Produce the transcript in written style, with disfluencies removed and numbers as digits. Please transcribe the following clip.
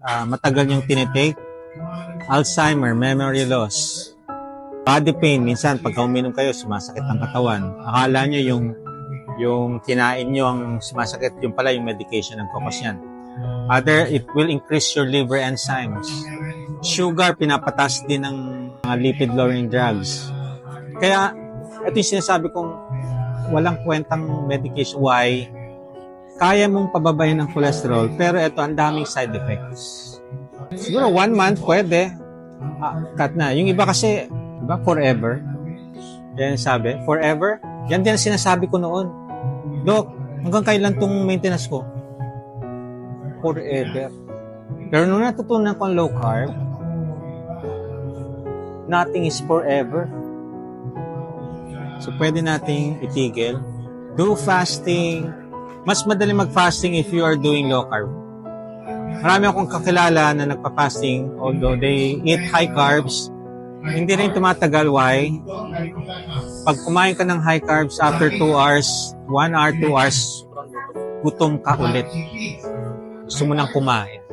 matagal yung tinitake, Alzheimer, memory loss, body pain, minsan pagka uminom kayo, sumasakit ang katawan. Akala nyo yung kinain nyo ang sumasakit, yung pala yung medication ang cause yan. Other, it will increase your liver enzymes. Sugar, pinapatas din ng mga lipid-lowering drugs. Kaya, ito yung sinasabi kong walang kwentang medication. Why? Kaya mong pababayan ang cholesterol, pero ito, ang daming side effects. Siguro 1 month, pwede. Cut na. Yung iba kasi, diba, forever. Yan sabi, forever. Yan din ang sinasabi ko noon. Dok, hanggang kailan tong maintenance ko? Forever. Pero nung natutunan ko ang low carb, nothing is forever. So, pwede nating itigil. Do fasting. Mas madali mag-fasting if you are doing low carb. Marami akong kakilala na nagpa-fasting, although they eat high carbs. Hindi rin tumatagal. Why? Pag kumain ka ng high carbs after 2 hours, 1 hour, 2 hours, gutom ka ulit. Gusto mo nang kumain.